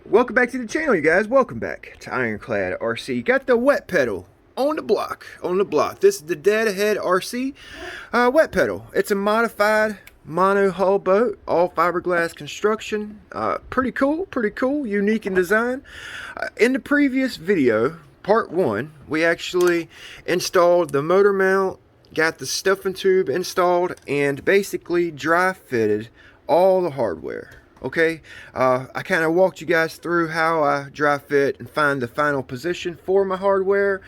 Welcome back to the channel, you guys. Welcome back to Ironclad RC. Got the wet pedal on the block. This is the Deadhead RC wet pedal. It's a modified mono hull boat, all fiberglass construction. Pretty cool. Unique in design. In the previous video, part 1, we actually installed the motor mount, got the stuffing tube installed, and basically dry fitted all the hardware. Okay, I kind of walked you guys through how I dry fit and find the final position for my hardware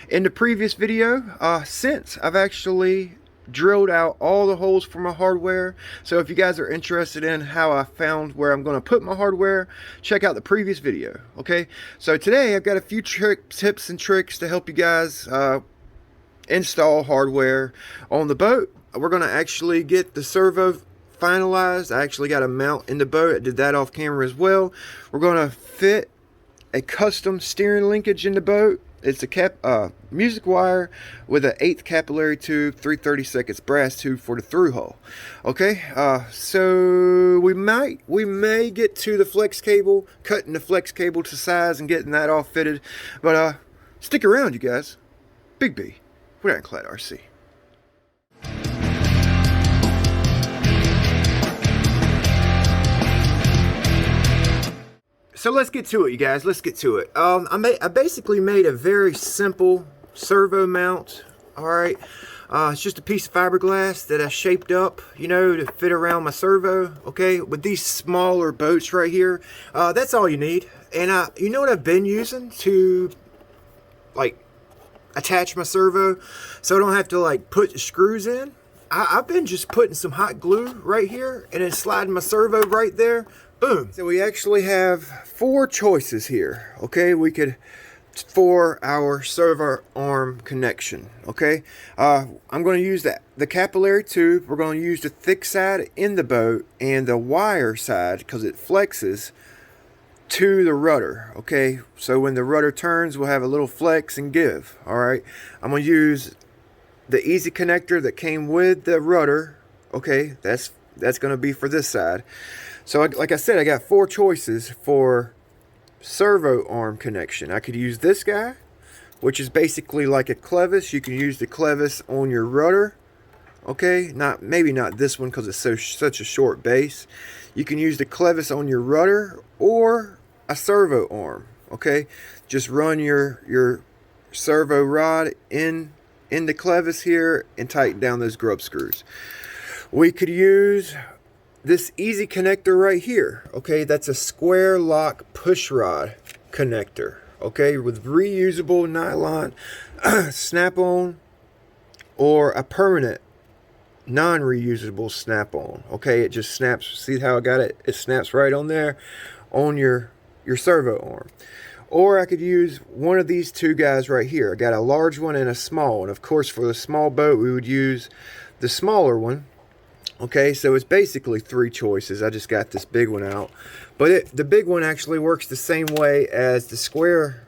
in the previous video. Since I've actually drilled out all the holes for my hardware, so if you guys are interested in how I found where I'm going to put my hardware, check out the previous video. Okay, so today I've got a few tips and tricks to help you guys install hardware on the boat. We're going to actually get the servo finalized. I actually got a mount in the boat. I did that off camera as well. We're going to fit a custom steering linkage in the boat. It's a music wire with an 1/8 capillary tube, 3/32 brass tube for the through hull. Okay, so we may get to the flex cable, cutting the flex cable to size and getting that all fitted. But stick around, you guys. Big B, we're Ironclad RC. So let's get to it, you guys. Let's get to it. I basically made a very simple servo mount. All right, it's just a piece of fiberglass that I shaped up, you know, to fit around my servo. Okay, with these smaller boats right here, that's all you need. And you know what I've been using to like attach my servo, so I don't have to like put the screws in. I've been just putting some hot glue right here and then sliding my servo right there. Boom. So we actually have 4 choices here. Okay, for our servo arm connection. Okay, I'm going to use the capillary tube. We're going to use the thick side in the boat and the wire side because it flexes to the rudder. Okay, so when the rudder turns, we'll have a little flex and give. All right, I'm going to use the easy connector that came with the rudder. Okay, that's going to be for this side. So like I said, I got 4 choices for servo arm connection. I could use this guy, which is basically like a clevis. You can use the clevis on your rudder. Okay, maybe not this one because it's such a short base. You can use the clevis on your rudder or a servo arm. Okay, just run your servo rod in the clevis here and tighten down those grub screws. We could use this easy connector right here. Okay, that's a square lock push rod connector. Okay, with reusable nylon snap-on or a permanent non-reusable snap-on. Okay, it just snaps. See how I got it? It snaps right on there on your servo arm. Or I could use one of these 2 guys right here. I got a large one and a small one. Of course, for the small boat, we would use the smaller one. Okay, so it's basically 3 choices. I just got this big one out. But the big one actually works the same way as the square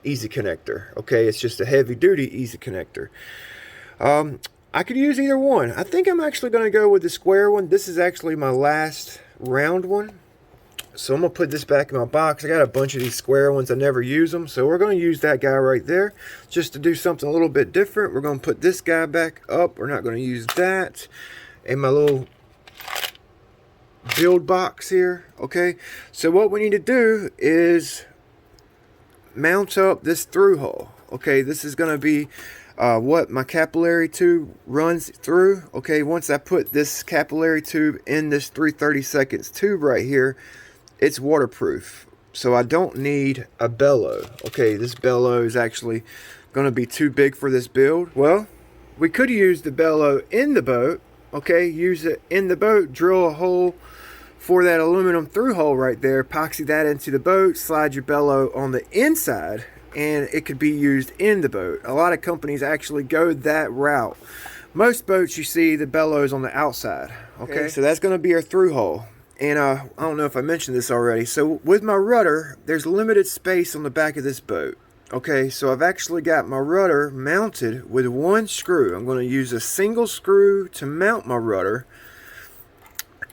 easy connector. Okay, it's just a heavy duty easy connector. I could use either one. I think I'm actually going to go with the square one. This is actually my last round one. So I'm going to put this back in my box. I got a bunch of these square ones. I never use them. So we're going to use that guy right there just to do something a little bit different. We're going to put this guy back up. We're not going to use that in my little build box here. Okay, so what we need to do is mount up this through hull. Okay, this is going to be what my capillary tube runs through. Okay, once I put this capillary tube in this 3/32 tube right here, it's waterproof, so I don't need a bellow. Okay, this bellow is actually going to be too big for this build. Well, we could use the bellow in the boat. Okay, use it in the boat, drill a hole for that aluminum through hole right there, epoxy that into the boat, slide your bellow on the inside, and it could be used in the boat. A lot of companies actually go that route. Most boats you see the bellows on the outside. Okay, so that's going to be our through hole. And I don't know if I mentioned this already. So with my rudder, there's limited space on the back of this boat. Okay, so I've actually got my rudder mounted with 1 screw. I'm going to use a single screw to mount my rudder,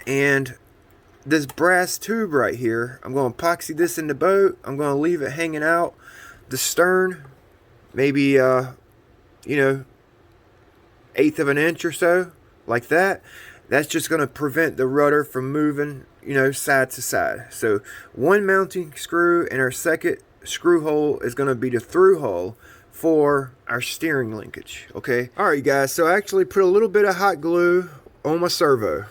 and this brass tube right here. I'm going to epoxy this in the boat. I'm going to leave it hanging out the stern, maybe you know, 1/8 of an inch or so, like that. That's just going to prevent the rudder from moving, you know, side to side. So one mounting screw, and our second screw hole is going to be the through hole for our steering linkage. Okay, all right guys, so I actually put a little bit of hot glue on my servo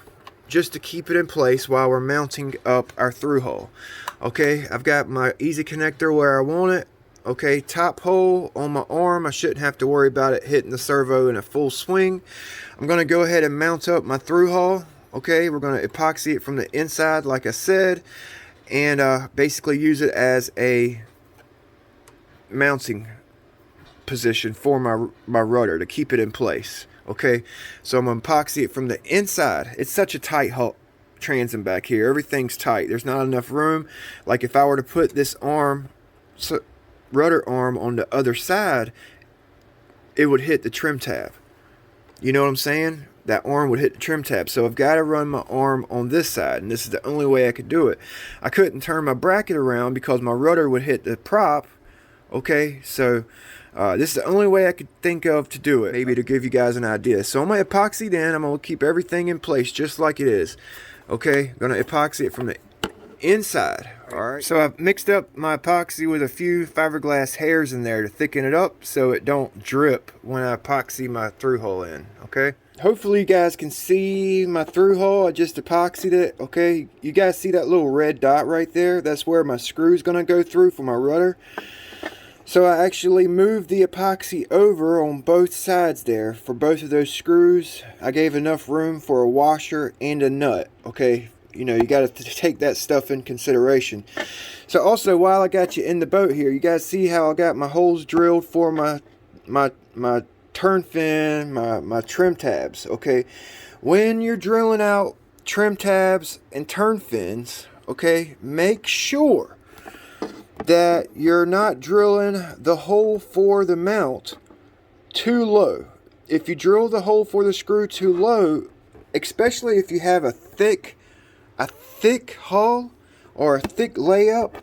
just to keep it in place while we're mounting up our through hole. Okay, I've got my easy connector where I want it. Okay, top hole on my arm. I shouldn't have to worry about it hitting the servo in a full swing. I'm going to go ahead and mount up my through hole. Okay, we're going to epoxy it from the inside like I said, and basically use it as a mounting position for my rudder to keep it in place. Okay, so I'm going to epoxy it from the inside. It's such a tight transom back here. Everything's tight. There's not enough room. Like if I were to put this arm, rudder arm on the other side, it would hit the trim tab. You know what I'm saying? That arm would hit the trim tab. So I've got to run my arm on this side, and this is the only way I could do it. I couldn't turn my bracket around because my rudder would hit the prop. Okay, so this is the only way I could think of to do it, maybe to give you guys an idea. So I'm going to epoxy then. I'm going to keep everything in place just like it is. Okay, I'm going to epoxy it from the inside. Alright, so I've mixed up my epoxy with a few fiberglass hairs in there to thicken it up so it don't drip when I epoxy my through hole in. Okay, hopefully you guys can see my through hole. I just epoxied it. Okay, you guys see that little red dot right there? That's where my screw is going to go through for my rudder. So I actually moved the epoxy over on both sides there for both of those screws. I gave enough room for a washer and a nut. Okay, you know, you got to take that stuff in consideration. So also, while I got you in the boat here, you guys see how I got my holes drilled for my turn fin, my trim tabs. Okay, when you're drilling out trim tabs and turn fins, okay, make sure that you're not drilling the hole for the mount too low. If you drill the hole for the screw too low, especially if you have a thick hull or a thick layup,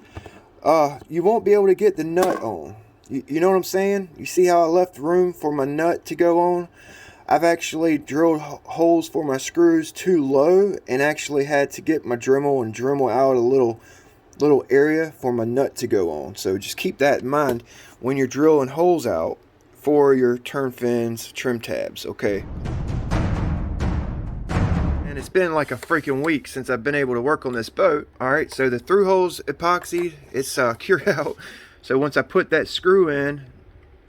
you won't be able to get the nut on. You know what I'm saying? You see how I left room for my nut to go on? I've actually drilled holes for my screws too low and actually had to get my Dremel and Dremel out a little area for my nut to go on. So just keep that in mind when you're drilling holes out for your turn fins, trim tabs. Okay, and it's been like a freaking week since I've been able to work on this boat. All right, so the through hole's epoxied, it's cured out. So once I put that screw in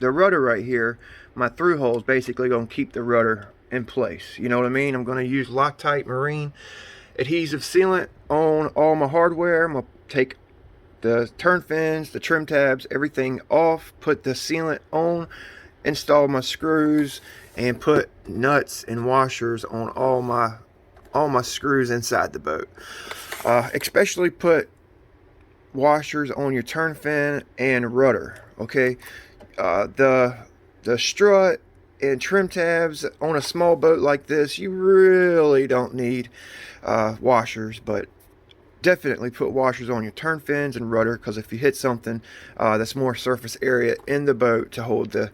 the rudder right here, my through hole is basically going to keep the rudder in place. You know what I mean? I'm going to use Loctite Marine adhesive sealant on all my hardware. I'm going to take the turn fins, the trim tabs, everything off, put the sealant on, install my screws, and put nuts and washers on all my screws inside the boat. Especially put washers on your turn fin and rudder. Okay, the strut and trim tabs on a small boat like this, you really don't need washers, but definitely put washers on your turn fins and rudder, because if you hit something, that's more surface area in the boat to hold the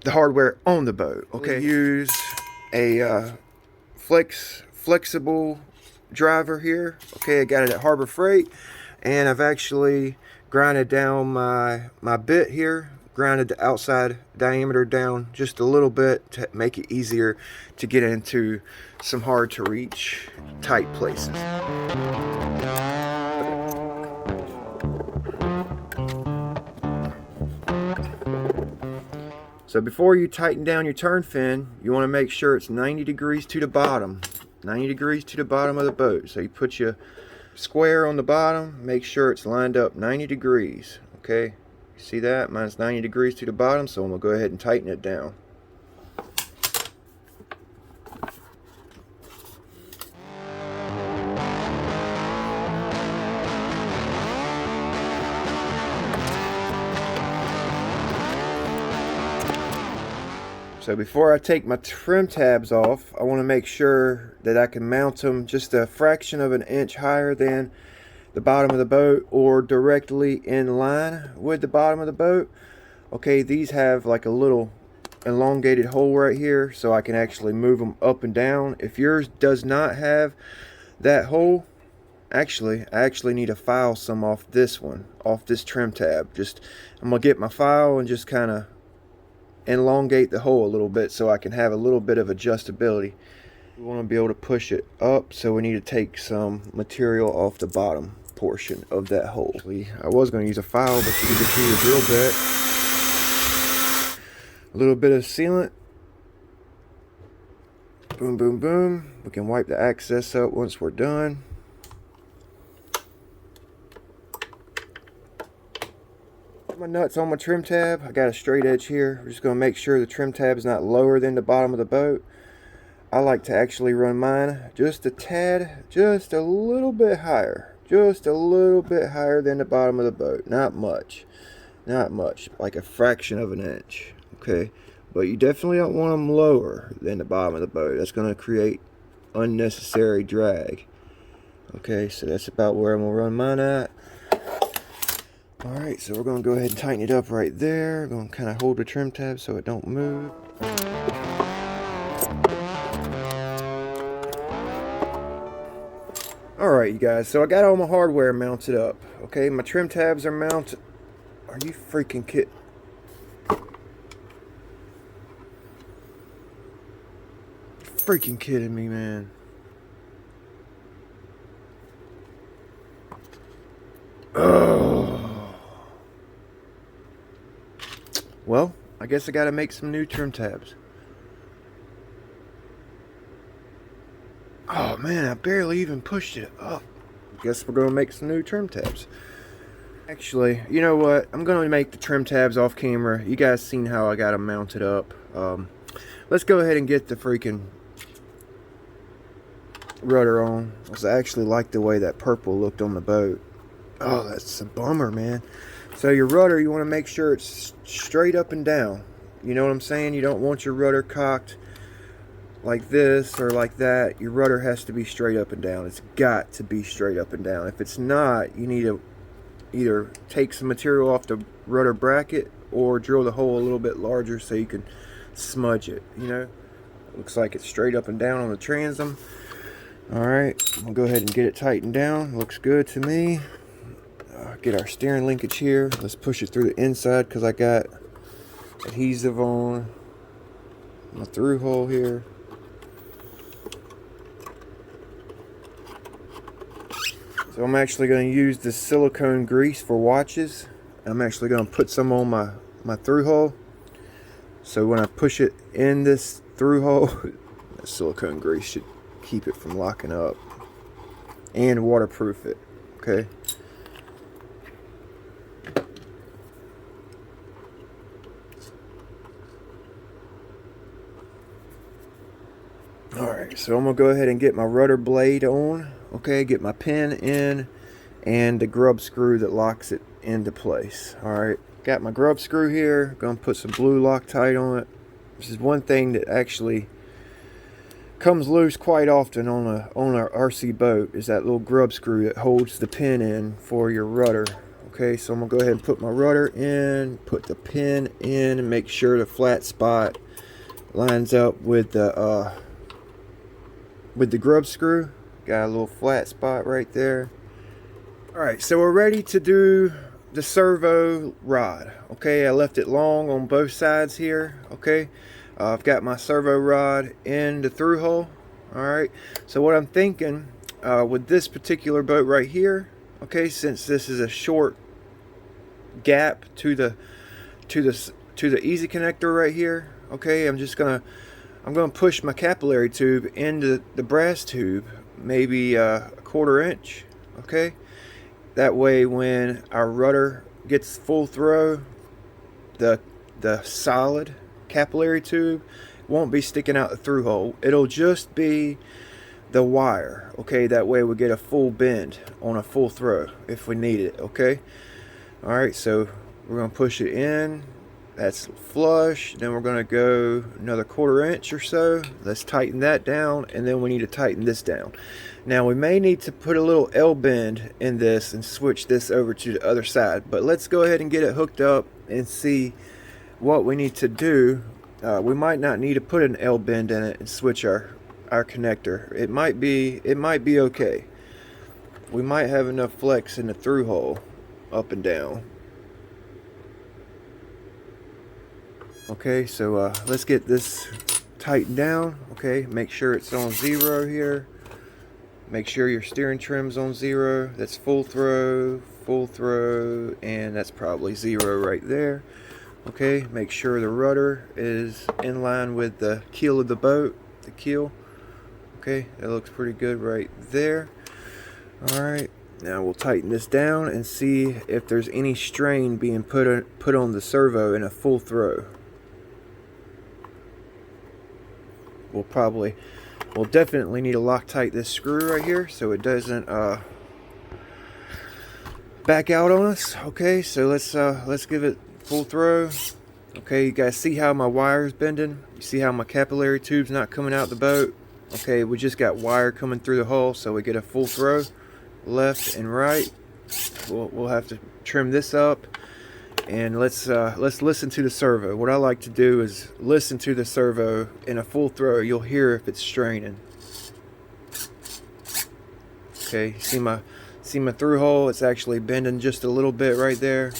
hardware on the boat. Okay, use a flexible driver here. Okay, I got it at Harbor Freight, and I've actually grinded down my bit here, grounded the outside diameter down just a little bit to make it easier to get into some hard to reach tight places. So before you tighten down your turn fin, you want to make sure it's 90 degrees to the bottom. 90 degrees to the bottom of the boat. So you put your square on the bottom, make sure it's lined up 90 degrees. Okay, see that? Mine's 90 degrees to the bottom, so I'm going to go ahead and tighten it down. So before I take my trim tabs off, I want to make sure that I can mount them just a fraction of an inch higher than the bottom of the boat, or directly in line with the bottom of the boat. Okay, these have like a little elongated hole right here, so I can actually move them up and down. If yours does not have that hole, I actually need to file some off this one, off this trim tab. I'm gonna get my file and just kind of elongate the hole a little bit so I can have a little bit of adjustability. We want to be able to push it up, so we need to take some material off the bottom portion of that hole. I was going to use a file, but you can just use a drill bit. A little bit of sealant. Boom, boom, boom. We can wipe the excess up once we're done. My nuts on my trim tab. I got a straight edge here. We're just going to make sure the trim tab is not lower than the bottom of the boat. I like to actually run mine just a tad, just a little bit higher. Just a little bit higher than the bottom of the boat. Not much. Not much. Like a fraction of an inch. Okay. But you definitely don't want them lower than the bottom of the boat. That's going to create unnecessary drag. Okay. So that's about where I'm going to run mine at. Alright. So we're going to go ahead and tighten it up right there. Going to kind of hold the trim tab so it don't move. Alright, you guys, so I got all my hardware mounted up. Okay, my trim tabs are mounted. Are you freaking kidding? Freaking kidding me, man. Oh. Well, I guess I gotta make some new trim tabs. Oh man, I barely even pushed it up. Guess we're gonna make some new trim tabs. Actually, you know what? I'm gonna make the trim tabs off camera. You guys seen how I got them mounted up. Let's go ahead and get the freaking rudder on. I actually like the way that purple looked on the boat. Oh, that's a bummer, man. So your rudder, you want to make sure it's straight up and down. You know what I'm saying? You don't want your rudder cocked like this or like that. Your rudder has to be straight up and down. It's got to be straight up and down. If it's not, you need to either take some material off the rudder bracket or drill the hole a little bit larger so you can smudge it. You know, looks like it's straight up and down on the transom. Alright, we'll go ahead and get it tightened down. Looks good to me. Get our steering linkage here. Let's push it through the inside because I got adhesive on my through hole here. So I'm actually going to use this silicone grease for watches. I'm actually going to put some on my through hole. So when I push it in this through hole, that silicone grease should keep it from locking up and waterproof it. Okay. Alright, so I'm going to go ahead and get my rudder blade on. Okay, get my pin in and the grub screw that locks it into place. Alright, got my grub screw here. Going to put some blue Loctite on it. This is one thing that actually comes loose quite often on a RC boat, is that little grub screw that holds the pin in for your rudder. Okay, so I'm going to go ahead and put my rudder in, put the pin in, and make sure the flat spot lines up with the grub screw. Got a little flat spot right there. Alright, so we're ready to do the servo rod. Okay, I left it long on both sides here. Okay, I've got my servo rod in the through hole. Alright, so what I'm thinking with this particular boat right here, okay, since this is a short gap to the easy connector right here, okay, I'm gonna push my capillary tube into the brass tube, maybe a 1/4 inch. Okay, that way when our rudder gets full throw, the solid capillary tube won't be sticking out the through hole. It'll just be the wire. Okay, that way we get a full bend on a full throw if we need it. Okay, all right, so we're gonna push it in That's flush. Then we're going to go another 1/4 inch or so. Let's tighten that down, and then we need to tighten this down. Now we may need to put a little L bend in this and switch this over to the other side, but let's go ahead and get it hooked up and see what we need to do. We might not need to put an L bend in it and switch our connector. It might be okay. We might have enough flex in the through hole up and down. Okay, so let's get this tightened down. Okay, make sure it's on 0 here. Make sure your steering trim's on 0. That's full throw, and that's probably 0 right there. Okay, make sure the rudder is in line with the keel of the boat, the keel. Okay, that looks pretty good right there. Alright, now we'll tighten this down and see if there's any strain being put on the servo in a full throw. We'll definitely need to Loctite this screw right here so it doesn't back out on us. Okay, so let's give it full throw. Okay, you guys see how my wire's bending? You see how my capillary tube's not coming out the boat? Okay, we just got wire coming through the hull, so we get a full throw, left and right. We'll have to trim this up. And let's listen to the servo. What I like to do is listen to the servo in a full throw. You'll hear if it's straining. Okay, see my through hole? It's actually bending just a little bit right there.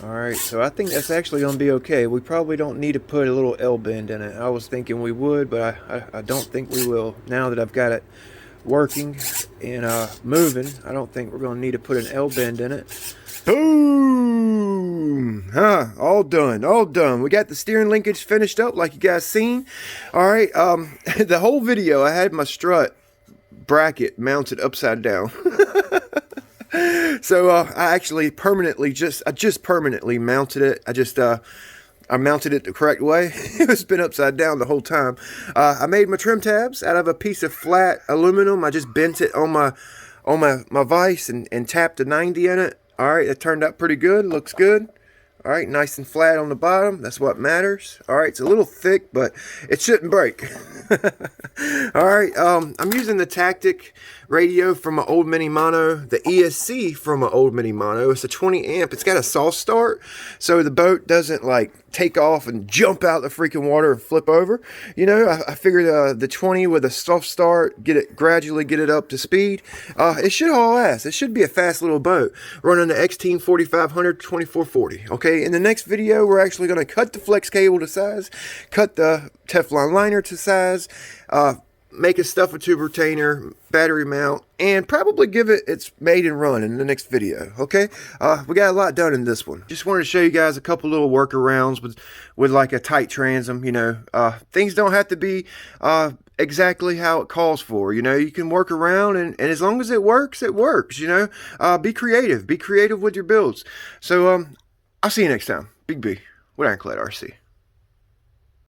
Alright, so I think that's actually going to be okay. We probably don't need to put a little L bend in it. I was thinking we would, but I don't think we will. Now that I've got it working and moving, I don't think we're going to need to put an L bend in it. Boom! All done. We got the steering linkage finished up like you guys seen. Alright, the whole video I had my strut bracket mounted upside down. So I actually permanently permanently mounted it. I mounted it the correct way. It's been upside down the whole time. I made my trim tabs out of a piece of flat aluminum. I just bent it on my vise and tapped a 90 in it. Alright, it turned out pretty good. Looks good. Alright, nice and flat on the bottom. That's what matters. Alright, it's a little thick, but it shouldn't break. Alright, I'm using the Tactic radio from my old Mini Mono, the ESC from my old Mini Mono. It's a 20 amp. It's got a soft start, so the boat doesn't like take off and jump out the freaking water and flip over. You know, I figured the 20 with a soft start, gradually get it up to speed. It should haul ass. It should be a fast little boat running the X-Team 4500 2440. Okay, in the next video, we're actually going to cut the flex cable to size, cut the Teflon liner to size, make a stuffer tube retainer, battery mount, and probably give it its made and run in the next video. Okay, we got a lot done in this one. Just wanted to show you guys a couple little workarounds with like a tight transom. You know, things don't have to be exactly how it calls for. You know, you can work around, and as long as it works, you know. Be creative with your builds. So I'll see you next time. Big B with Ironclad RC.